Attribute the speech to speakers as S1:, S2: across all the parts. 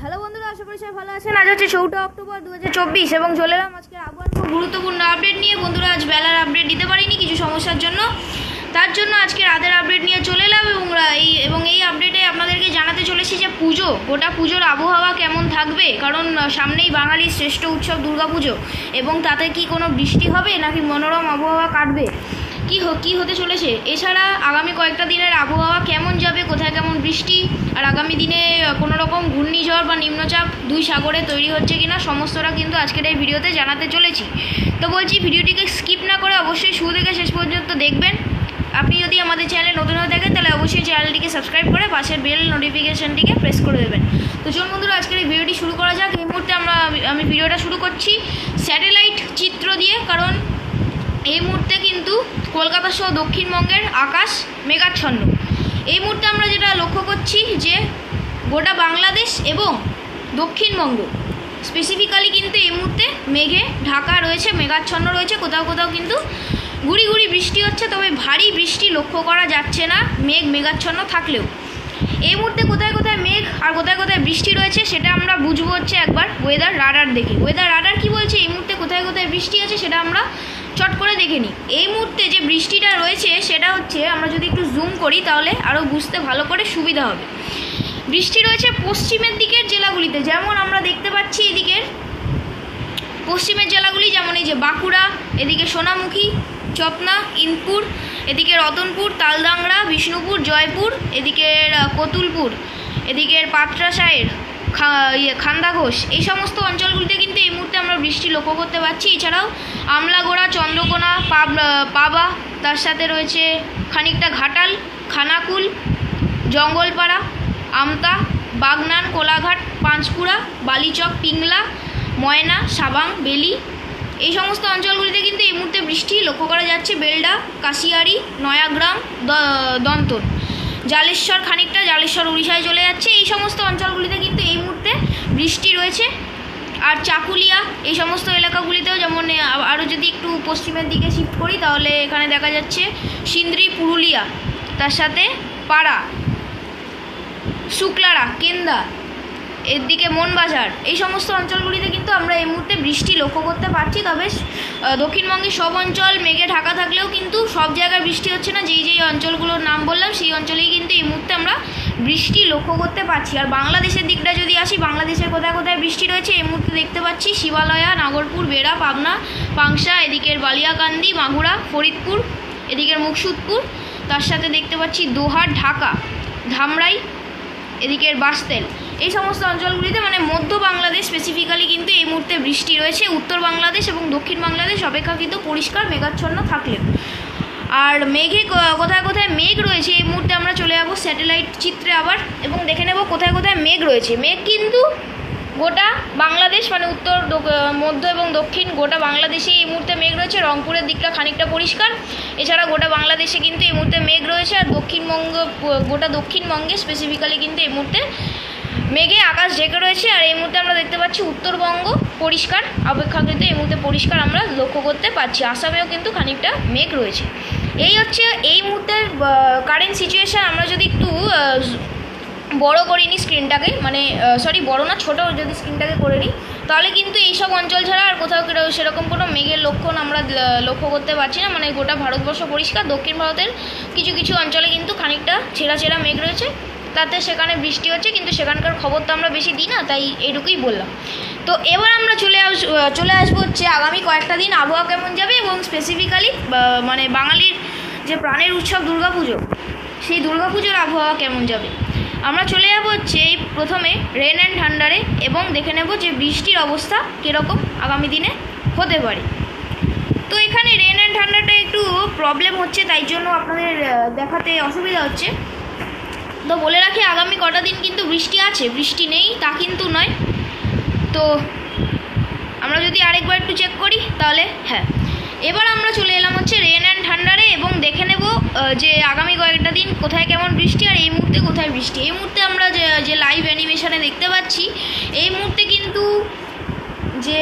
S1: Hello বন্ধুরা, আশা করি সবাই ভালো আছেন। আজ হচ্ছে 4 অক্টোবর 2024 এবং চলে এলাম আজকে আবহাওয়ার খুব গুরুত্বপূর্ণ আপডেট নিয়ে। বন্ধুরা, আজ বেলার আপডেট দিতে পারিনি কিছু সমস্যার জন্য, তার জন্য আজকে রাতের আপডেট নিয়ে চলে এলাম এবং এই আপডেটে আপনাদেরকে জানাতে চলেছি যে গোটা পুজোর আবহাওয়া কেমন থাকবে, কারণ সামনেই বাঙালির শ্রেষ্ঠ উৎসব দুর্গাপুজো এবং তাতে কি কোনো বৃষ্টি হবে নাকি মনোরম আবহাওয়া কাটবে, কি হতে চলেছে, এছাড়া আগামী কয়েকটা দিনের আবহাওয়া কেমন যাবে, কোথায় কেমন বৃষ্টি, আর আগামী দিনে কোনো রকম ঘূর্ণিঝড় বা নিম্নচাপ দুই সাগরে তৈরি হচ্ছে কিনা, সমস্তটা কিন্তু আজকের এই ভিডিওতে জানাতে চলেছি। তো বলছি, ভিডিওটিকে স্কিপ না করে অবশ্যই শুরু থেকে শেষ পর্যন্ত দেখবেন। আপনি যদি আমাদের চ্যানেলে নতুন হয়ে থাকেন তাহলে অবশ্যই চ্যানেলটিকে সাবস্ক্রাইব করে পাশের বেল নোটিফিকেশানটিকে প্রেস করে দেবেন। তো চলুন বন্ধুরা, আজকের এই ভিডিওটি শুরু করা যাক। এই মুহূর্তে আমি ভিডিওটা শুরু করছি স্যাটেলাইট চিত্র দিয়ে, কারণ এই মুহূর্তে কিন্তু কলকাতা সহ দক্ষিণবঙ্গের আকাশ মেঘাচ্ছন্ন। এই মুহূর্তে আমরা যেটা লক্ষ্য করছি যে গোটা বাংলাদেশ এবং দক্ষিণবঙ্গ স্পেসিফিক্যালি কিন্তু এই মুহূর্তে মেঘে ঢাকা রয়েছে, মেঘাচ্ছন্ন রয়েছে, কোথাও কোথাও কিন্তু গুড়ি গুড়ি বৃষ্টি হচ্ছে, তবে ভারী বৃষ্টি লক্ষ্য করা যাচ্ছে না মেঘাচ্ছন্ন থাকলেও। এই মুহূর্তে কোথায় কোথায় মেঘ আর কোথায় কোথায় বৃষ্টি রয়েছে সেটা আমরা বুঝবো হচ্ছে একবার ওয়েদার রাডার দেখে। ওয়েদার রাডার কি বলছে এই মুহূর্তে কোথায় কোথায় বৃষ্টি আছে সেটা আমরা চট করে দেখে নিই। এই মুহূর্তে যে বৃষ্টিটা রয়েছে সেটা হচ্ছে, আমরা যদি একটু জুম করি তাহলে আরও বুঝতে ভালো করে সুবিধা হবে। বৃষ্টি রয়েছে পশ্চিমের দিকের জেলাগুলিতে, যেমন আমরা দেখতে পাচ্ছি এদিকের পশ্চিমের জেলাগুলি, যেমন এই যে বাঁকুড়া, এদিকে সোনামুখী, চপনা, ইন্দপুর, এদিকে রতনপুর, তালদাংড়া, বিষ্ণুপুর, জয়পুর, এদিকের কতুলপুর, এদিকের পাত্রাসায়ের, খান্দাঘোষ, এই সমস্ত অঞ্চলগুলিতে কিন্তু এই মুহূর্তে আমরা বৃষ্টি লক্ষ্য করতে পারছি। এছাড়াও আমলাগোড়া, চন্দ্রকোনা, পাবা, তার সাথে রয়েছে খানিকটা ঘাটাল, খানাকুল, জঙ্গলপাড়া, আমতা, বাগনান, কোলাঘাট, পাঁচকুড়া, বালিচক, পিংলা, ময়না, সাবাং, বেলি, এই সমস্ত অঞ্চলগুলিতে কিন্তু এই মুহূর্তে বৃষ্টি লক্ষ্য করা যাচ্ছে। বেলডা, কাশিয়ারি, নয়াগ্রাম, দন্তন, জালেশ্বর, খানিকটা জালেশ্বর উড়িষ্যায় চলে যাচ্ছে, এই সমস্ত অঞ্চলগুলিতে কিন্তু এই মুহূর্তে বৃষ্টি রয়েছে। আর চাকুলিয়া, এই সমস্ত এলাকাগুলিতেও, যেমন আরও যদি একটু পশ্চিমের দিকে শিফট করি তাহলে এখানে দেখা যাচ্ছে সিন্দ্রি, পুরুলিয়া, তার সাথে পাড়া, শুক্লারা, কেন্দা, এদিকে মনবাজার, এই সমস্ত অঞ্চলগুলিতে কিন্তু আমরা এই মুহূর্তে বৃষ্টি লক্ষ্য করতে পারছি। তবে দক্ষিণবঙ্গের সব অঞ্চল মেঘে ঢাকা থাকলেও কিন্তু সব জায়গায় বৃষ্টি হচ্ছে না। যেই অঞ্চলগুলোর নাম বললাম সেই অঞ্চলেই কিন্তু এই মুহূর্তে আমরা বৃষ্টি লক্ষ্য করতে পারছি। আর বাংলাদেশের দিকটা যদি আসি, বাংলাদেশের কোথায় কোথায় বৃষ্টি রয়েছে এই মুহূর্তে দেখতে পাচ্ছি শিবালয়া, নাগরপুর, বেড়া, পাবনা, পাংশা, এদিকের বালিয়াকান্দি, মাগুরা, ফরিদপুর, এদিকের মুকসুদপুর, তার সাথে দেখতে পাচ্ছি দোহার, ঢাকা, ধামরাই, এদিকের বাস্তেল, এই সমস্ত অঞ্চলগুলিতে মানে মধ্য বাংলাদেশ স্পেসিফিক্যালি কিন্তু এই মুহূর্তে বৃষ্টি রয়েছে। উত্তর বাংলাদেশ এবং দক্ষিণ বাংলাদেশ অপেক্ষাকৃত পরিষ্কার মেঘাচ্ছন্ন থাকলেও। আর মেঘে কোথায় কোথায় মেঘ রয়েছে এই মুহূর্তে আমরা চলে যাবো স্যাটেলাইট চিত্রে আবার এবং দেখে নেব কোথায় কোথায় মেঘ রয়েছে। মেঘ কিন্তু গোটা বাংলাদেশ মানে উত্তর, মধ্য এবং দক্ষিণ গোটা বাংলাদেশে এই মুহূর্তে মেঘ রয়েছে। রংপুরের দিকটা খানিকটা পরিষ্কার, এছাড়া গোটা বাংলাদেশে কিন্তু এই মুহূর্তে মেঘ রয়েছে। আর গোটা দক্ষিণবঙ্গে স্পেসিফিক্যালি কিন্তু এই মুহূর্তে মেঘে আকাশ ঢেকে রয়েছে। আর এই মুহূর্তে আমরা দেখতে পাচ্ছি উত্তরবঙ্গ পরিষ্কার, অপেক্ষাকৃত এই মুহূর্তে পরিষ্কার আমরা লক্ষ্য করতে পারছি। আসামেও কিন্তু খানিকটা মেঘ রয়েছে। এই হচ্ছে এই মুহূর্তের কারেন্ট সিচুয়েশান। আমরা যদি একটু বড় করে নিই স্ক্রিনটাকে, মানে বড় না ছোটো যদি স্ক্রিনটাকে করে নিই তাহলে কিন্তু এইসব অঞ্চল ছাড়া আর কোথাও সেরকম কোনো মেঘের লক্ষণ আমরা লক্ষ্য করতে পারছি না। মানে গোটা ভারতবর্ষ পরিষ্কার, দক্ষিণ ভারতের কিছু কিছু অঞ্চলে কিন্তু খানিকটা ছেঁড়া ছেঁড়া মেঘ রয়েছে, তাতে সেখানে বৃষ্টি হচ্ছে, কিন্তু সেখানকার খবর তো আমরা বেশি দিই না, তাই এইটুকুই বললাম। তো এবার আমরা চলে আসবো হচ্ছে আগামী কয়েকটা দিন আবহাওয়া কেমন যাবে এবং স্পেসিফিক্যালি মানে বাঙালির যে প্রাণের উৎসব দুর্গাপুজো, সেই দুর্গাপুজোর আবহাওয়া কেমন যাবে। আমরা চলে যাবো হচ্ছে এই প্রথমে রেন অ্যান্ড থান্ডারে এবং দেখে নেব যে বৃষ্টির অবস্থা কীরকম আগামী দিনে হতে পারে। তো এখানে রেন অ্যান্ড থান্ডারটা একটু প্রবলেম হচ্ছে, তাই জন্য আপনাদের দেখাতে অসুবিধা হচ্ছে। তো বলে রাখি, আগামী কটা দিন কিন্তু বৃষ্টি আছে, বৃষ্টি নেই তা কিন্তু নয়। তো আমরা যদি আরেকবার একটু চেক করি তাহলে হ্যাঁ, এবার আমরা চলে এলাম হচ্ছে রেন অ্যান্ড থান্ডারে এবং দেখে নেব যে আগামী কয়েকটা দিন কোথায় কেমন বৃষ্টি আর এই মুহূর্তে কোথায় বৃষ্টি। এই মুহূর্তে আমরা যে লাইভ অ্যানিমেশনে দেখতে পাচ্ছি এই মুহূর্তে কিন্তু যে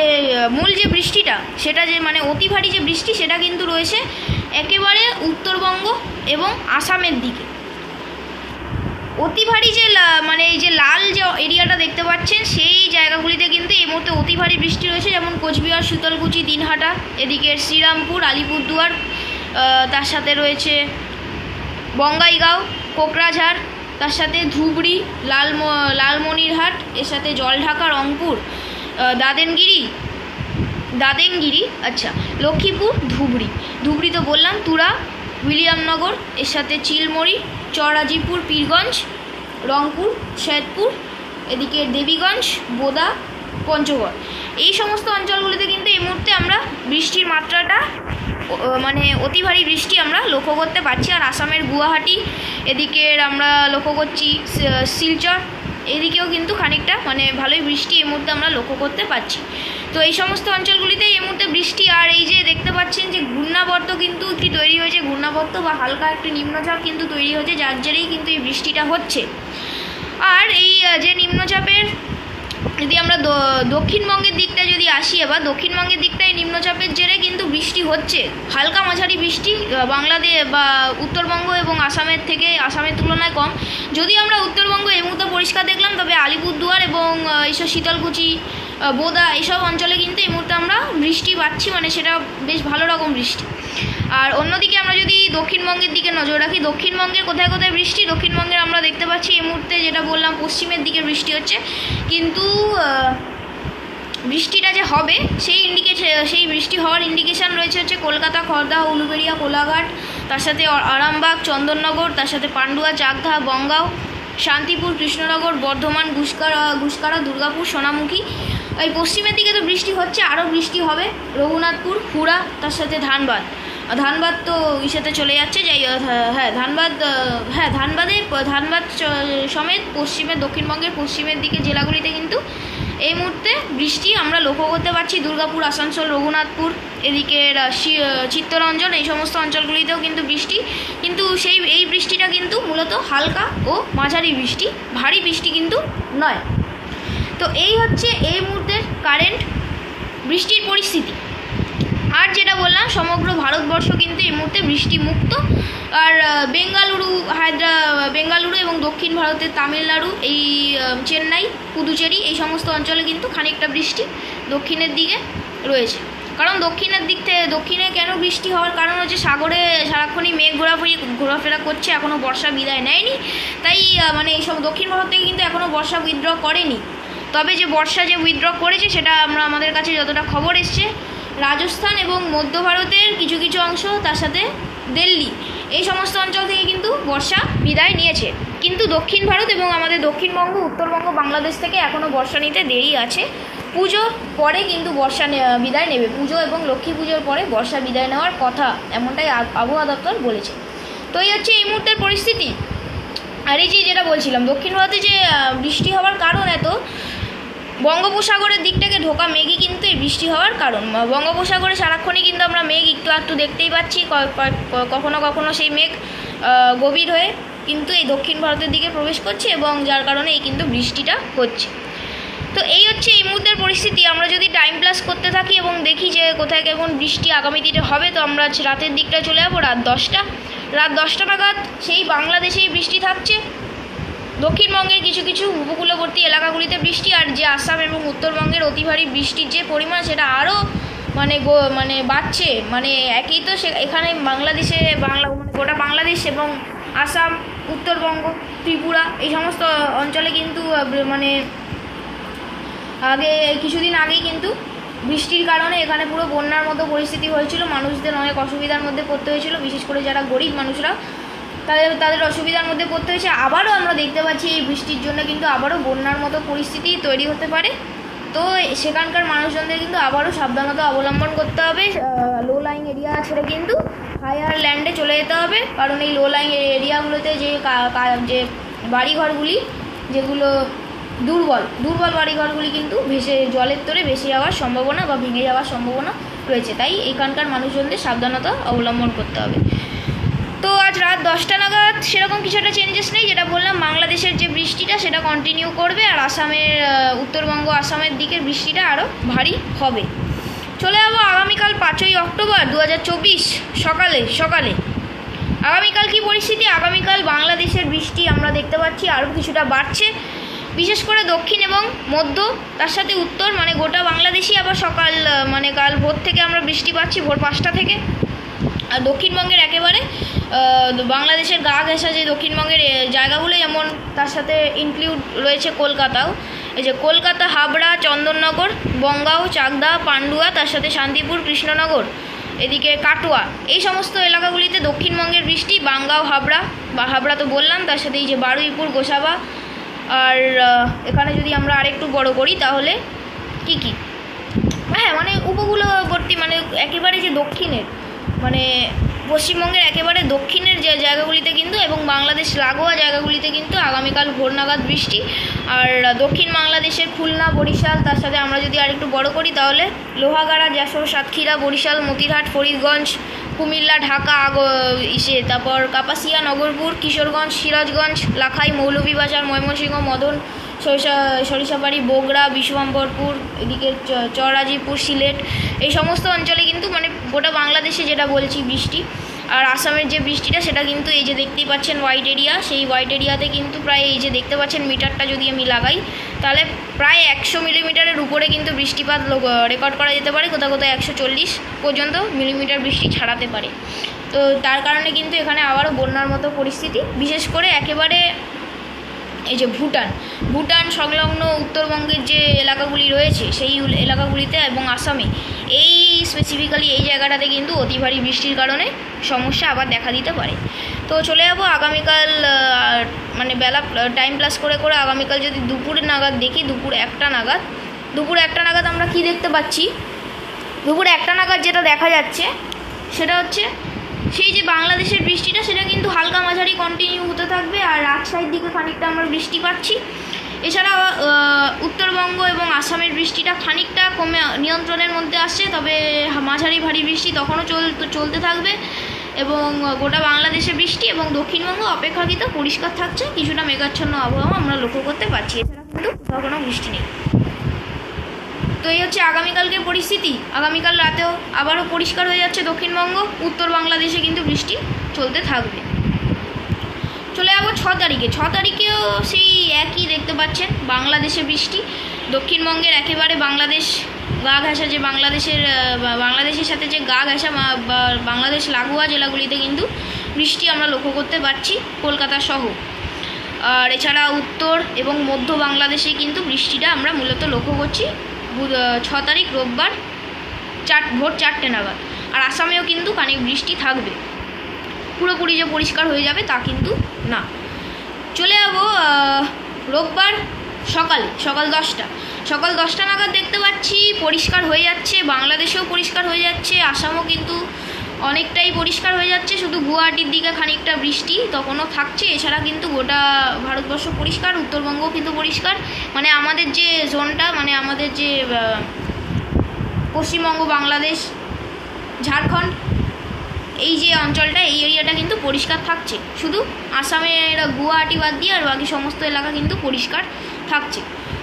S1: মূল যে বৃষ্টিটা সেটা যে মানে অতি ভারী যে বৃষ্টি সেটা কিন্তু রয়েছে একেবারে উত্তরবঙ্গ এবং আসামের দিকে। অতি ভারী যে মানে এই যে লাল যে এরিয়াটা দেখতে পাচ্ছেন ভারী বৃষ্টি রয়েছে, যেমন কোচবিহার, শীতলকুচি, দিনহাটা, এদিকে শ্রীরামপুর, আলিপুরদুয়ার, তার সাথে রয়েছে বঙ্গাইগাঁও, কোকরাঝাড়, তার সাথে ধুবড়ি, লালমনিরহাট, এর সাথে জলঢাকা, রংপুর, দাদেনগিরি, আচ্ছা, লক্ষ্মীপুর, ধুবড়ি তো বললাম, তুরা, উইলিয়ামনগর, এর সাথে চিলমড়ি, চরাজিপুর, পীরগঞ্জ, রংপুর, সৈয়দপুর, এদিকে দেবীগঞ্জ, বোদা, পঞ্চগড়, এই সমস্ত অঞ্চলগুলিতে কিন্তু এই মুহূর্তে আমরা বৃষ্টির মাত্রাটা মানে অতি ভারী বৃষ্টি আমরা লক্ষ্য করতে পারছি। আর আসামের গুয়াহাটি, এদিকে আমরা লক্ষ্য করছি শিলচর, এদিকেও কিন্তু খানিকটা মানে ভালোই বৃষ্টি এই মুহূর্তে আমরা লক্ষ্য করতে পারছি। তো এই সমস্ত অঞ্চলগুলিতে এই মুহূর্তে বৃষ্টি। আর এই যে দেখতে পাচ্ছেন যে ঘূর্ণাবর্ত কিন্তু একটি তৈরি হয়েছে, ঘূর্ণাবর্ত বা হালকা একটি নিম্নচাপ কিন্তু তৈরি হয়েছে, যার জেরেই কিন্তু এই বৃষ্টিটা হচ্ছে। আর এই যে নিম্নচাপের যদি আমরা দক্ষিণবঙ্গের দিকটা যদি আসি, এবার দক্ষিণবঙ্গের দিকটায় নিম্নচাপের জেরে কিন্তু বৃষ্টি হচ্ছে, হালকা মাঝারি বৃষ্টি বাংলাদেশ বা উত্তরবঙ্গ এবং আসামের তুলনায় কম। যদি আমরা উত্তরবঙ্গ এই মুহূর্তে পরিষ্কার দেখলাম, তবে আলিপুরদুয়ার এবং এইসব শীতলকুচি, বোদা, এইসব অঞ্চলে কিন্তু এই মুহূর্তে আমরা বৃষ্টি পাচ্ছি, মানে সেটা বেশ ভালো রকম বৃষ্টি। আর অন্যদিকে আমরা যদি দক্ষিণবঙ্গের দিকে নজর রাখি, দক্ষিণবঙ্গের কোথায় কোথায় বৃষ্টি, দক্ষিণবঙ্গের আমরা দেখতে পাচ্ছি এই মুহূর্তে যেটা বললাম পশ্চিমের দিকে বৃষ্টি হচ্ছে, কিন্তু বৃষ্টিটা যে হবে সেই বৃষ্টি হওয়ার ইন্ডিকেশান রয়েছে হচ্ছে কলকাতা, খড়দা, উলুবেড়িয়া, কোলাঘাট, তার সাথে আরামবাগ, চন্দননগর, তার সাথে পান্ডুয়া, চাকদা, বনগাঁও, শান্তিপুর, কৃষ্ণনগর, বর্ধমান, ঘুষকারা, দুর্গাপুর, সোনামুখী। এই পশ্চিমের দিকে তো বৃষ্টি হচ্ছে, আরও বৃষ্টি হবে রঘুনাথপুর, হুড়া, তার সাথে ধানবাদ তো ইসেতে চলে যাচ্ছে, ধানবাদ সমেত দক্ষিণবঙ্গের পশ্চিমের দিকে জেলাগুলিতে কিন্তু এই মুহূর্তে বৃষ্টি আমরা লক্ষ্য করতে পারছি। দুর্গাপুর, আসানসোল, রঘুনাথপুর, এদিকে চিত্তরঞ্জন, এই সমস্ত অঞ্চলগুলিতেও কিন্তু বৃষ্টি, কিন্তু এই বৃষ্টিটা কিন্তু মূলত হালকা ও মাঝারি বৃষ্টি, ভারী বৃষ্টি কিন্তু নয়। তো এই হচ্ছে এই মুহূর্তের কারেন্ট বৃষ্টির পরিস্থিতি। আর যেটা বললাম, সমগ্র ভারতবর্ষ কিন্তু এই মুহূর্তে বৃষ্টি মুক্ত। আর বেঙ্গালুরু এবং দক্ষিণ ভারতের তামিলনাড়ু, এই চেন্নাই, পুদুচেরি, এই সমস্ত অঞ্চলে কিন্তু খানিকটা বৃষ্টি দক্ষিণের দিকে রয়েছে। কারণ দক্ষিণে কেন বৃষ্টি হওয়ার কারণ হচ্ছে সাগরে সারাক্ষণই মেঘ ঘোরাফেরা করছে, এখনও বর্ষা বিদায় নেয়নি, তাই মানে এইসব দক্ষিণ ভারত থেকে কিন্তু এখনও বর্ষা উইথড্র করেনি। তবে যে বর্ষা যে উইথড্র করেছে সেটা আমাদের কাছে যতটা খবর এসছে, রাজস্থান এবং মধ্য ভারতের কিছু কিছু অংশ, তার সাথে দিল্লি, এই সমস্ত অঞ্চল থেকে কিন্তু বর্ষা বিদায় নিয়েছে। কিন্তু দক্ষিণ ভারত এবং আমাদের দক্ষিণবঙ্গ, উত্তরবঙ্গ, বাংলাদেশ থেকে এখনও বর্ষা নিতে দেরি আছে। পুজো পরে কিন্তু বর্ষা বিদায় নেবে, পুজো এবং লক্ষ্মী পুজোর পরে বর্ষা বিদায় নেওয়ার কথা, এমনটাই আবহাওয়া দপ্তর বলেছে। তো এই হচ্ছে এই মুহূর্তের পরিস্থিতি। আর এই যেটা বলছিলাম, দক্ষিণ ভারতে যে বৃষ্টি হওয়ার কারণ এত, বঙ্গোপসাগরের দিক থেকে ঢোকা মেঘই কিন্তু এই বৃষ্টি হওয়ার কারণ। বঙ্গোপসাগরে সারাক্ষণই কিন্তু আমরা মেঘ একটু দেখতেই পাচ্ছি, কখনো কখনো সেই মেঘ গভীর হয়ে কিন্তু এই দক্ষিণ ভারতের দিকে প্রবেশ করছে, এবং যার কারণে এই কিন্তু বৃষ্টিটা হচ্ছে। তো এই হচ্ছে এই মুহূর্তের পরিস্থিতি। আমরা যদি টাইম প্লাস করতে থাকি এবং দেখি যে কোথায় কেমন বৃষ্টি আগামী দিনে হবে, তো আমরা রাতের দিকটা চলে যাবো রাত 10টা নাগাদ সেই বাংলাদেশেই বৃষ্টি থাকছে, দক্ষিণবঙ্গের কিছু কিছু উপকূলবর্তী এলাকাগুলিতে বৃষ্টি। আর যে আসাম এবং উত্তরবঙ্গের অতি ভারী বৃষ্টির যে পরিমাণ, সেটা আরও মানে বাড়ছে, মানে একই তো এখানে গোটা বাংলাদেশ এবং আসাম, উত্তরবঙ্গ, ত্রিপুরা, এই সমস্ত অঞ্চলে কিন্তু মানে কিছুদিন আগেই কিন্তু বৃষ্টির কারণে এখানে পুরো বন্যার মতো পরিস্থিতি হয়েছিল, মানুষদের অনেক অসুবিধার মধ্যে পড়তে হয়েছিল, বিশেষ করে যারা গরিব মানুষরা তাদের অসুবিধার মধ্যে পড়তে হয়েছে। আবারও আমরা দেখতে পাচ্ছি এই বৃষ্টির জন্য কিন্তু আবারও বন্যার মতো পরিস্থিতি তৈরি হতে পারে। তো সেখানকার মানুষজনদের কিন্তু আবারও সাবধানতা অবলম্বন করতে হবে, লো লাইং এরিয়া ছেড়ে কিন্তু হায়ার ল্যান্ডে চলে যেতে হবে। কারণ এই লো লাইং এরিয়াগুলোতে যে বাড়িঘরগুলি যেগুলো দুর্বল বাড়িঘরগুলি কিন্তু জলের তোরে ভেসে যাওয়ার সম্ভাবনা বা ভেঙে যাওয়ার সম্ভাবনা রয়েছে, তাই এখানকার মানুষজনদের সাবধানতা অবলম্বন করতে হবে। তো আজ রাত 10টা নাগাদ সেরকম কিছু একটা চেঞ্জেস নেই, যেটা বললাম বাংলাদেশের যে বৃষ্টিটা সেটা কন্টিনিউ করবে, আর উত্তরবঙ্গ আসামের দিকের বৃষ্টিটা আরও ভারী হবে। চলে যাবো আগামীকাল 5ই অক্টোবর 2024 সকালে। আগামীকাল কি পরিস্থিতি? আগামীকাল বাংলাদেশের বৃষ্টি আমরা দেখতে পাচ্ছি আরও কিছুটা বাড়ছে, বিশেষ করে দক্ষিণ এবং মধ্য, তার সাথে উত্তর মানে গোটা বাংলাদেশই আবার সকাল মানে কাল ভোর থেকে আমরা বৃষ্টি পাচ্ছি, ভোর 5টা থেকে। আর দক্ষিণবঙ্গের একেবারে বাংলাদেশের গা ঘেঁষা যে দক্ষিণবঙ্গের জায়গাগুলো, যেমন তার সাথে ইনক্লুড রয়েছে কলকাতাও, এই যে কলকাতা, হাবড়া, চন্দননগর, বনগাঁও, চাকদা, পান্ডুয়া, তার সাথে শান্তিপুর, কৃষ্ণনগর, এদিকে কাটোয়া, এই সমস্ত এলাকাগুলিতে দক্ষিণবঙ্গের বৃষ্টি। বানগাঁও, হাবড়া তো বললাম, তার সাথে এই যে বারুইপুর, গোসাবা। আর এখানে যদি আমরা আরেকটু বড় করি তাহলে কি হ্যাঁ মানে উপকূলবর্তী মানে একেবারে যে দক্ষিণের মানে পশ্চিমবঙ্গের একেবারে দক্ষিণের যে জায়গাগুলিতে কিন্তু এবং বাংলাদেশ লাগোয়া জায়গাগুলিতে কিন্তু আগামীকাল ভোর নাগাদ বৃষ্টি। আর দক্ষিণ বাংলাদেশের খুলনা, বরিশাল, তার সাথে আমরা যদি আরেকটু বড় করি তাহলে লোহাগাড়া, যশোর, সাতক্ষীরা, বরিশাল, মতিরহাট, ফরিদগঞ্জ, কুমিল্লা, ঢাকা, তারপর কাপাসিয়া, নগরপুর, কিশোরগঞ্জ, সিরাজগঞ্জ, লাখাই, মৌলভীবাজার, ময়মনসিংহ, মদন, সরিষাবাড়ি, বগুড়া, বিশ্বম্বরপুর, এদিকে চরাজিপুর, সিলেট, এই সমস্ত অঞ্চলে কিন্তু মানে গোটা বাংলাদেশে যেটা বলছি বৃষ্টি। আর আসামের যে বৃষ্টিটা সেটা কিন্তু এই যে দেখতেই পাচ্ছেন হোয়াইট এরিয়া, সেই হোয়াইট এরিয়াতে কিন্তু প্রায় এই যে দেখতে পাচ্ছেন মিটারটা যদি আমি লাগাই তাহলে প্রায় 100 মিলিমিটারের উপরে কিন্তু বৃষ্টিপাত রেকর্ড করা যেতে পারে, কোথাও কোথাও 140 পর্যন্ত মিলিমিটার বৃষ্টি ছাড়াতে পারে। তো তার কারণে কিন্তু এখানে আবারও বন্যার মতো পরিস্থিতি, বিশেষ করে একেবারে এই যে ভুটান সংলগ্ন উত্তরবঙ্গের যে এলাকাগুলি রয়েছে সেই এলাকাগুলিতে এবং আসামে এই স্পেসিফিক্যালি এই জায়গাটাতে কিন্তু অতি ভারী বৃষ্টির কারণে সমস্যা আবার দেখা দিতে পারে। তো চলে যাবো আগামীকাল মানে বেলা টাইম প্লাস করে আগামীকাল যদি দুপুরের নাগাদ দেখি, দুপুর একটা নাগাদ আমরা কি দেখতে পাচ্ছি। দুপুর 1টা নাগাদ যেটা দেখা যাচ্ছে সেটা হচ্ছে সেই যে বাংলাদেশের বৃষ্টিটা সেটা কিন্তু হালকা মাঝারি কন্টিনিউ হতে থাকবে। আর রাজশাহীর দিকে খানিকটা আমরা বৃষ্টি পাচ্ছি। এছাড়া উত্তরবঙ্গ এবং আসামের বৃষ্টিটা খানিকটা কমে নিয়ন্ত্রণের মধ্যে আসছে, তবে মাঝারি ভারী বৃষ্টি তখনও চলতে থাকবে এবং গোটা বাংলাদেশে বৃষ্টি এবং দক্ষিণবঙ্গ অপেক্ষাকৃত পরিষ্কার থাকছে, কিছুটা মেঘাচ্ছন্ন আবহাওয়া আমরা লক্ষ্য করতে পারছি। এছাড়া কিন্তু কোথাও কোনো বৃষ্টি নেই। তো এই হচ্ছে আগামীকালকের পরিস্থিতি। আগামীকাল রাতেও আবারও পরিষ্কার হয়ে যাচ্ছে দক্ষিণবঙ্গ, উত্তর বাংলাদেশে কিন্তু বৃষ্টি চলতে থাকবে। চলে যাবো 6 তারিখে। 6 তারিখেও সেই একই দেখতে পাচ্ছেন, বাংলাদেশে বৃষ্টি। দক্ষিণবঙ্গের একেবারে বাংলাদেশ গা ঘেঁষা যে বাংলাদেশের সাথে যে গা ঘেঁষা বাংলাদেশ লাগোয়া জেলাগুলিতে কিন্তু বৃষ্টি আমরা লক্ষ্য করতে পারছি, কলকাতা সহ। আর এছাড়া উত্তর এবং মধ্য বাংলাদেশে কিন্তু বৃষ্টিটা আমরা মূলত লক্ষ্য করছি 6 তারিখ রোববার ভোর 4টে নাগাদ। আর আসামেও কিন্তু খানিক বৃষ্টি থাকবে, পুরোপুরি যে পরিষ্কার হয়ে যাবে তা কিন্তু না। চলে যাবো রোববার সকাল 10টা নাগাদ দেখতে পাচ্ছি পরিষ্কার হয়ে যাচ্ছে, বাংলাদেশেও পরিষ্কার হয়ে যাচ্ছে, আসামও কিন্তু অনেকটাই পরিষ্কার হয়ে যাচ্ছে, শুধু গুয়াহাটির দিকে খানিকটা বৃষ্টি তখনও থাকছে। এছাড়া কিন্তু গোটা ভারতবর্ষ পরিষ্কার, উত্তরবঙ্গও কিন্তু পরিষ্কার। মানে আমাদের যে জোনটা মানে আমাদের যে পশ্চিমবঙ্গ, বাংলাদেশ, ঝাড়খণ্ড এই যে অঞ্চলটা এই এরিয়াটা কিন্তু পরিষ্কার থাকছে, শুধু আসামের গুয়াহাটি বাদ দিয়ে আর বাকি সমস্ত এলাকা কিন্তু পরিষ্কার থাকছে।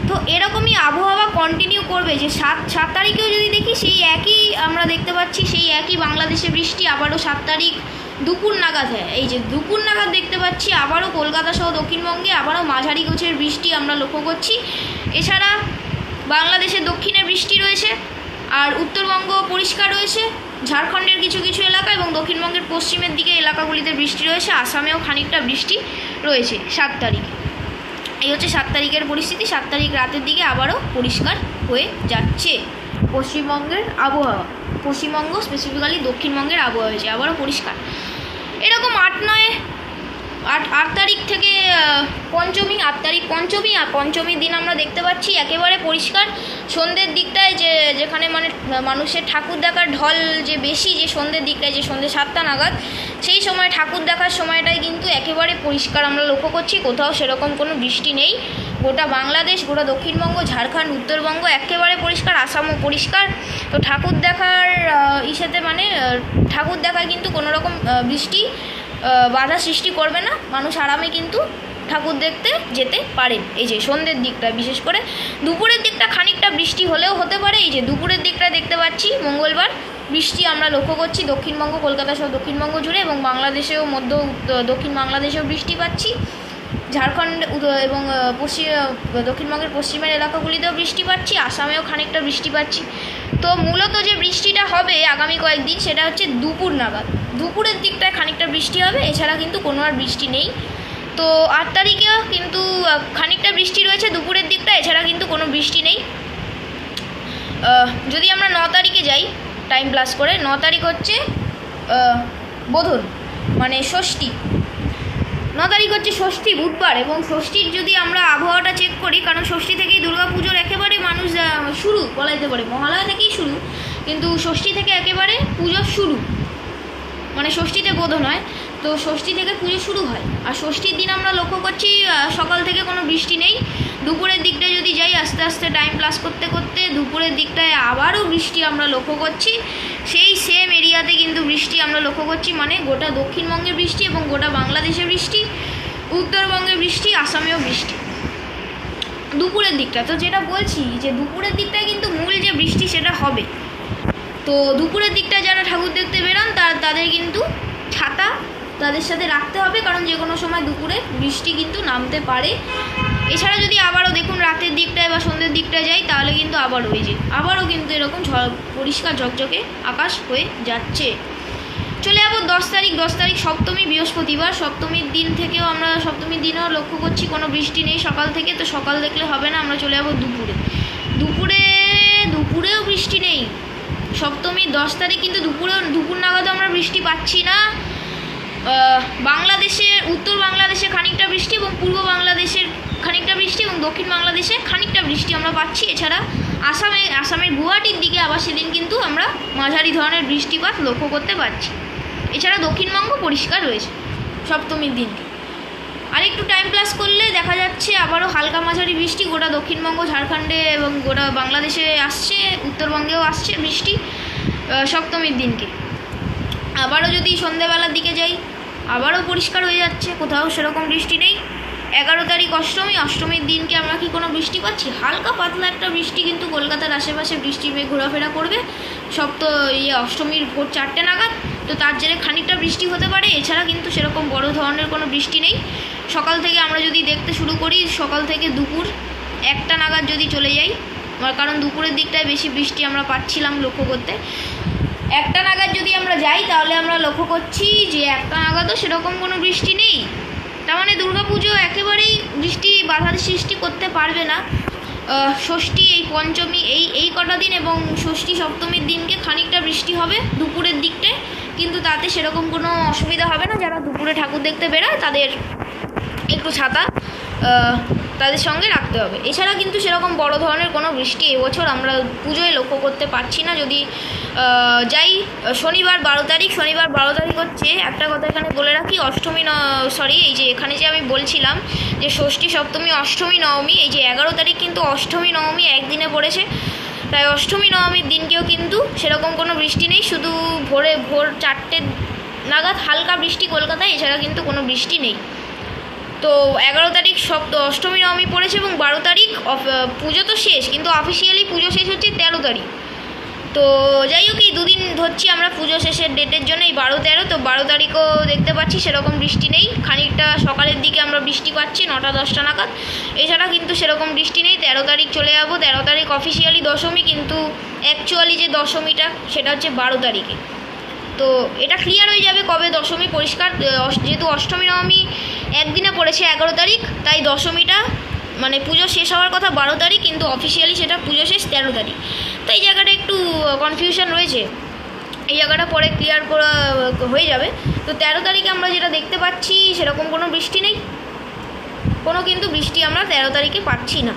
S1: তো এরকমই আবহাওয়া কন্টিনিউ করবে যে 7 তারিখেও যদি দেখি সেই একই আমরা দেখতে পাচ্ছি, সেই একই বাংলাদেশে বৃষ্টি আবারও 7 তারিখ দুপুর নাগাদ। এই যে দুপুর নাগাদ দেখতে পাচ্ছি আবারও কলকাতা সহ দক্ষিণবঙ্গে আবারও মাঝারি গোছের বৃষ্টি আমরা লক্ষ্য করছি। এছাড়া বাংলাদেশের দক্ষিণে বৃষ্টি রয়েছে, আর উত্তরবঙ্গ পরিষ্কার রয়েছে, ঝাড়খণ্ডের কিছু কিছু এলাকা এবং দক্ষিণবঙ্গের পশ্চিমের দিকে এলাকাগুলিতে বৃষ্টি রয়েছে, আসামেও খানিকটা বৃষ্টি রয়েছে 7 তারিখে। এই হচ্ছে 7 তারিখের পরিস্থিতি। 7 তারিখ রাতের দিকে আবারও পরিষ্কার হয়ে যাচ্ছে পশ্চিমবঙ্গের আবহাওয়া, পশ্চিমবঙ্গ স্পেসিফিক্যালি দক্ষিণবঙ্গের আবহাওয়া হয়েছে আবারও পরিষ্কার। এরকম 8 তারিখ থেকে পঞ্চমী, 8 তারিখ পঞ্চমী, আর পঞ্চমীর দিন আমরা দেখতে পাচ্ছি একেবারে পরিষ্কার। সন্ধ্যের দিকটায় যেখানে মানে মানুষের ঠাকুর দেখার ঢল যে বেশি, যে সন্ধ্যের দিকটায় যে সন্ধ্যে 7টা নাগাদ সেই সময় ঠাকুর দেখার সময়টাই কিন্তু একেবারে পরিষ্কার আমরা লক্ষ্য করছি, কোথাও সেরকম কোনো বৃষ্টি নেই। গোটা বাংলাদেশ, গোটা দক্ষিণবঙ্গ, ঝাড়খণ্ড, উত্তরবঙ্গ একেবারে পরিষ্কার, আসামও পরিষ্কার। তো ঠাকুর দেখার ইসেতে মানে ঠাকুর দেখায় কিন্তু কোনো রকম বৃষ্টি বাধা সৃষ্টি করবে না, মানুষ আরামে কিন্তু ঠাকুর দেখতে যেতে পারেন। এই যে সন্ধ্যের দিকটা, বিশেষ করে দুপুরের দিকটা খানিকটা বৃষ্টি হলেও হতে পারে। এই যে দুপুরের দিকটা দেখতে পাচ্ছি মঙ্গলবার বৃষ্টি আমরা লক্ষ্য করছি দক্ষিণবঙ্গ, কলকাতা সহ দক্ষিণবঙ্গ জুড়ে এবং বাংলাদেশেও দক্ষিণ বাংলাদেশেও বৃষ্টি পাচ্ছি। ঝাড়খণ্ড এবং দক্ষিণবঙ্গের পশ্চিমের এলাকাগুলিতেও বৃষ্টি পাচ্ছি, আসামেও খানিকটা বৃষ্টি পাচ্ছি। তো মূলত যে বৃষ্টিটা হবে আগামী কয়েকদিন সেটা হচ্ছে দুপুর নাগাদ, দুপুরের দিকটায় খানিকটা বৃষ্টি হবে, এছাড়া কিন্তু কোনো আর বৃষ্টি নেই। তো 8 তারিখেও কিন্তু খানিকটা বৃষ্টি রয়েছে দুপুরের দিকটা, এছাড়া কিন্তু কোনো বৃষ্টি নেই। যদি আমরা 9 তারিখে যাই টাইম প্লাস করে, 9 তারিখ হচ্ছে বোধন মানে ষষ্ঠী, 9 তারিখ হচ্ছে ষষ্ঠী বুধবার, এবং ষষ্ঠীর যদি আমরা আবহাওয়াটা চেক করি, কারণ ষষ্ঠী থেকেই দুর্গাপুজোর একেবারে মানুষ শুরু বলা যেতে পারে, মহালয়া থেকেই শুরু, কিন্তু ষষ্ঠী থেকে একেবারে পুজো শুরু, মানে ষষ্ঠীতে বোধন হয়, তো ষষ্ঠী থেকে পুজো শুরু হয়। আর ষষ্ঠীর দিন আমরা লক্ষ্য করছি সকাল থেকে কোনো বৃষ্টি নেই, দুপুরের দিকটায় যদি যাই আস্তে আস্তে টাইম প্লাস করতে করতে দুপুরের দিকটায় আবারও বৃষ্টি আমরা লক্ষ্য করছি, সেই সেম এরিয়াতে কিন্তু বৃষ্টি আমরা লক্ষ্য করছি, মানে গোটা দক্ষিণবঙ্গে বৃষ্টি এবং গোটা বাংলাদেশে বৃষ্টি, উত্তরবঙ্গে বৃষ্টি, আসামেও বৃষ্টি দুপুরের দিকটা। তো যেটা বলছি যে দুপুরের দিকটায় কিন্তু মূল যে বৃষ্টি সেটা হবে। তো দুপুরের দিকটা যারা ঠাকুর দেখতে বেরোন তাদের কিন্তু ছাতা তাদের সাথে রাখতে হবে, কারণ যে কোনো সময় দুপুরে বৃষ্টি কিন্তু নামতে পারে। এছাড়া যদি আবারও দেখুন রাতের দিকটায় বা সন্ধ্যের দিকটায় যাই, তাহলে কিন্তু আবারও কিন্তু এরকম পরিষ্কার ঝকঝকে আকাশ হয়ে যাচ্ছে। চলে যাবো 10 তারিখ। 10 তারিখ সপ্তমী, বৃহস্পতিবার। সপ্তমীর দিন থেকেও আমরা সপ্তমীর দিনেও লক্ষ্য করছি কোনো বৃষ্টি নেই সকাল থেকে, তো সকাল দেখলে হবে না, আমরা চলে যাবো দুপুরেও বৃষ্টি নেই। সপ্তমীর 10 তারিখ কিন্তু দুপুর নাগাদও আমরা বৃষ্টি পাচ্ছি না। বাংলাদেশের উত্তর বাংলাদেশে খানিকটা বৃষ্টি এবং পূর্ব বাংলাদেশের খানিকটা বৃষ্টি এবং দক্ষিণ বাংলাদেশে খানিকটা বৃষ্টি আমরা পাচ্ছি। এছাড়া আসামের গুয়াহাটির দিকে আবার সেদিন কিন্তু আমরা মাঝারি ধরনের বৃষ্টিপাত লক্ষ্য করতে পারছি। এছাড়া দক্ষিণবঙ্গ পরিষ্কার রয়েছে সপ্তমীর দিনকে। আর একটু টাইম প্লাস করলে দেখা যাচ্ছে আবারও হালকা মাঝারি বৃষ্টি গোটা দক্ষিণবঙ্গ, ঝাড়খণ্ডে এবং গোটা বাংলাদেশে আসছে, উত্তরবঙ্গেও আসছে বৃষ্টি সপ্তমীর দিনকে। আবারও যদি সন্ধ্যেবেলার দিকে যাই আবারও পরিষ্কার হয়ে যাচ্ছে, কোথাও সেরকম বৃষ্টি নেই। 11 তারিখ অষ্টমীর দিনকে আমরা কি কোনো বৃষ্টি পাচ্ছি? হালকা পাতলা একটা বৃষ্টি কিন্তু কলকাতার আশেপাশে বৃষ্টি মেঘ ঘোরাফেরা করবে অষ্টমীর ভোর 4টে নাগাদ, তো তার জেরে খানিকটা বৃষ্টি হতে পারে। এছাড়া কিন্তু সেরকম বড় ধরনের কোনো বৃষ্টি নেই। সকাল থেকে আমরা যদি দেখতে শুরু করি, সকাল থেকে দুপুর 1টা নাগাদ যদি চলে যাই, কারণ দুপুরের দিকটায় বেশি বৃষ্টি আমরা পাচ্ছিলাম লক্ষ্য করতে, 1টা নাগাদ যদি আমরা যাই তাহলে আমরা লক্ষ্য করছি যে 1টা নাগাদও সেরকম কোনো বৃষ্টি নেই। তার মানে দুর্গাপুজো একেবারেই বৃষ্টি বাধার সৃষ্টি করতে পারবে না। ষষ্ঠী, এই পঞ্চমী, এই কটা দিন এবং ষষ্ঠী সপ্তমীর দিনকে খানিকটা বৃষ্টি হবে দুপুরের দিকটায়, কিন্তু তাতে সেরকম কোনো অসুবিধা হবে না। যারা দুপুরে ঠাকুর দেখতে বেরোয় তাদের একটু ছাতা তাদের সঙ্গে রাখতে হবে। এছাড়া কিন্তু সেরকম বড় ধরনের কোনো বৃষ্টি এবছর আমরা পুজোয় লক্ষ্য করতে পারছি না। যদি যাই শনিবার 12 তারিখ হচ্ছে, একটা কথা এখানে বলে রাখি, এই যে এখানে যে আমি বলছিলাম যে ষষ্ঠী, সপ্তমী, অষ্টমী, নবমী, এই যে 11 তারিখ কিন্তু অষ্টমী নবমী একদিনে পড়েছে, তাই অষ্টমী নবমীর দিনকেও কিন্তু সেরকম কোনো বৃষ্টি নেই, শুধু ভোর 4টে নাগাদ হালকা বৃষ্টি কলকাতায়, এছাড়া কিন্তু কোনো বৃষ্টি নেই। তো 11 তারিখ অষ্টমী নবমী পড়েছে এবং 12 তারিখ পুজো তো শেষ, কিন্তু অফিসিয়ালি পুজো শেষ হচ্ছে 13 তারিখ। তো যাই হোক, এই দুদিন ধরছি আমরা পুজো শেষের ডেটের জন্য, এই 12-13। তো 12 তারিখও দেখতে পাচ্ছি সেরকম বৃষ্টি নেই, খানিকটা সকালের দিকে আমরা বৃষ্টি পাচ্ছি 9টা-10টা নাগাদ, এছাড়া কিন্তু সেরকম বৃষ্টি নেই। 13 তারিখ চলে যাবো। 13 তারিখ অফিসিয়ালি দশমী, কিন্তু অ্যাকচুয়ালি যে দশমীটা সেটা হচ্ছে 12 তারিখে। তো এটা ক্লিয়ার হয়ে যাবে কবে দশমী পরিষ্কার, যেহেতু অষ্টমী নবমী একদিনে পড়েছে 11 তারিখ, তাই দশমীটা মানে পুজো শেষ হওয়ার কথা 12 তারিখ, কিন্তু অফিসিয়ালি সেটা পুজো শেষ 13 তারিখ। তো এই জায়গাটা একটু কনফিউশন রয়েছে, এই জায়গাটা পরে ক্লিয়ার করা হয়ে যাবে। তো 13 তারিখে আমরা যেটা দেখতে পাচ্ছি সেরকম কোনো বৃষ্টি নেই, কিন্তু বৃষ্টি আমরা 13 তারিখে পাচ্ছি না।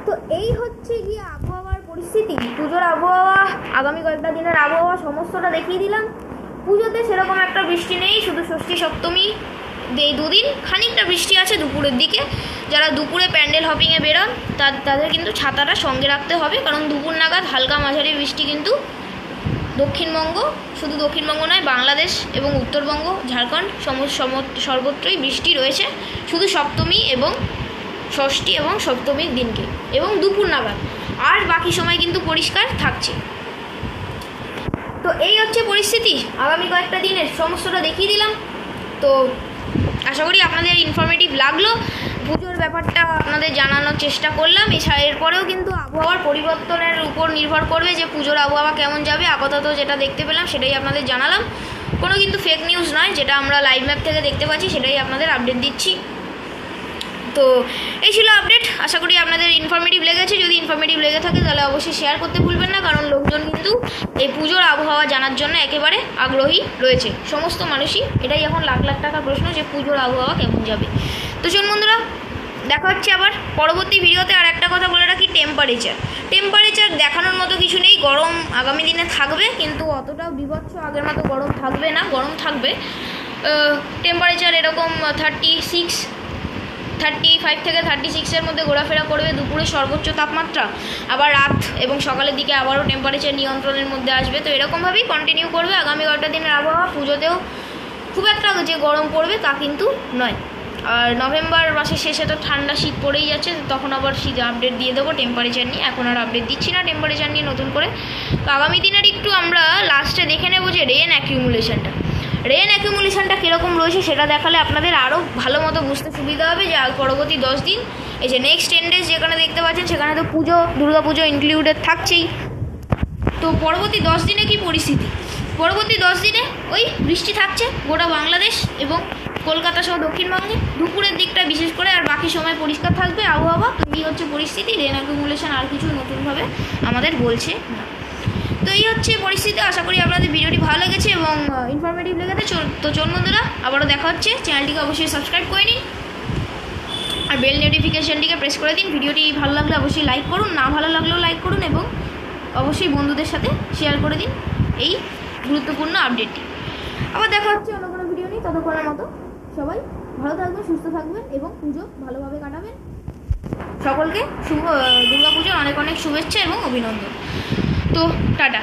S1: তো এই হচ্ছে গিয়ে আবহাওয়ার পরিস্থিতি, পুজোর আবহাওয়া, আগামী কয়েকটা দিনের আবহাওয়া সমস্তটা দেখিয়ে দিলাম। পুজোতে সেরকম একটা বৃষ্টি নেই, শুধু ষষ্ঠী সপ্তমী এই দুদিন খানিকটা বৃষ্টি আছে দুপুরের দিকে। যারা দুপুরে প্যান্ডেল হপিংয়ে বেরোন তাদের কিন্তু ছাতাটা সঙ্গে রাখতে হবে, কারণ দুপুর নাগাদ হালকা মাঝারি বৃষ্টি কিন্তু দক্ষিণবঙ্গ, শুধু দক্ষিণবঙ্গ নয়, বাংলাদেশ এবং উত্তরবঙ্গ, ঝাড়খণ্ড সর্বত্রই বৃষ্টি রয়েছে, শুধু সপ্তমী এবং ষষ্ঠী এবং সপ্তমীর দিনকে এবং দুপুর নাগাদ, আর বাকি সময় কিন্তু পরিষ্কার থাকছে। তো এই হচ্ছে পরিস্থিতি, আগামী কয়েকটা দিনের সমস্তটা দেখিয়ে দিলাম। তো আশা করি আপনাদের ইনফরমেটিভ লাগলো। পুজোর ব্যাপারটা আপনাদের জানানোর চেষ্টা করলাম। এরপরেও কিন্তু আবহাওয়ার পরিবর্তনের উপর নির্ভর করবে যে পুজোর আবহাওয়া কেমন যাবে। আপাতত যেটা দেখতে পেলাম সেটাই আপনাদের জানালাম, কোনো কিন্তু ফেক নিউজ নয়, যেটা আমরা লাইভ ম্যাপ থেকে দেখতে পাচ্ছি সেটাই আপনাদের আপডেট দিচ্ছি। তো এই ছিল আপডেট। আশা করি আপনাদের ইনফরমেটিভ লেগেছে। যদি ইনফরমেটিভ লেগে থাকে তাহলে অবশ্যই শেয়ার করতে ভুলবেন না, কারণ লোকজন কিন্তু এই পুজোর আবহাওয়া জানার জন্য একেবারে আগ্রহী রয়েছে। সমস্ত মানুষই, এটাই এখন লাখ লাখ টাকার প্রশ্ন যে পুজোর আবহাওয়া কেমন যাবে। তো চলুন বন্ধুরা, দেখা হচ্ছে আবার পরবর্তী ভিডিওতে। আর একটা কথা বলে রাখি, টেম্পারেচার দেখানোর মতো কিছু নেই। গরম আগামী দিনে থাকবে, কিন্তু অতটাও বিভৎস আগের মতো গরম থাকবে না। গরম থাকবে, টেম্পারেচার এরকম 35 থেকে 36-এর মধ্যে ঘোরাফেরা করবে দুপুরে সর্বোচ্চ তাপমাত্রা। আবার রাত এবং সকালের দিকে আবারও টেম্পারেচার নিয়ন্ত্রণের মধ্যে আসবে। তো এরকমভাবেই কন্টিনিউ করবে আগামী কয়েকটা দিনের আবহাওয়া। পুজোতেও খুব একটা যে গরম পড়বে তা কিন্তু নয়। আর নভেম্বর মাসের শেষে তো ঠান্ডা শীত পড়েই যাচ্ছে, তখন আবার শীত আপডেট দিয়ে দেবো টেম্পারেচার নিয়ে। এখন আর আপডেট দিচ্ছি না টেম্পারেচার নিয়ে নতুন করে। তো আগামী দিনের একটু আমরা লাস্টে দেখে নেবো যে রেন অ্যাকিউমুলেশনটা কীরকম রয়েছে, সেটা দেখালে আপনাদের আরও ভালো মতো বুঝতে সুবিধা হবে যে পরবর্তী 10 দিন, এই যে নেক্সট 10 ডেজ যেখানে দেখতে পাচ্ছেন সেখানে তো দুর্গা পুজো ইনক্লুডেড থাকছেই। তো পরবর্তী 10 দিনে কী পরিস্থিতি? পরবর্তী 10 দিনে ওই বৃষ্টি থাকছে গোটা বাংলাদেশ এবং কলকাতা সহ দক্ষিণবঙ্গে দুপুরের দিকটা বিশেষ করে, আর বাকি সময় পরিষ্কার থাকবে আবহাওয়া। তো এই হচ্ছে পরিস্থিতি। রেন অ্যাকিউমুলেশন আর কিছু নতুনভাবে আমাদের বলছে না। তো এই হচ্ছে পরিস্থিতি। আশা করি আপনাদের ভিডিওটি ভালো লেগেছে এবং ইনফরমেটিভ লেগেছে। তো চলুন বন্ধুরা, আবারও দেখা হচ্ছে। চ্যানেলটিকে অবশ্যই সাবস্ক্রাইব করে নিন আর বেল নোটিফিকেশানটিকে প্রেস করে দিন। ভিডিওটি ভালো লাগলে অবশ্যই লাইক করুন, না ভালো লাগলেও লাইক করুন এবং অবশ্যই বন্ধুদের সাথে শেয়ার করে দিন এই গুরুত্বপূর্ণ আপডেটটি। আবার দেখা হচ্ছে অন্য কোনো ভিডিও নিয়ে। ততক্ষণের মতো সবাই ভালো থাকবেন, সুস্থ থাকবেন এবং পুজো ভালোভাবে কাটাবেন। সকলকে দুর্গা পুজোর অনেক অনেক শুভেচ্ছা এবং অভিনন্দন। তো টাটা।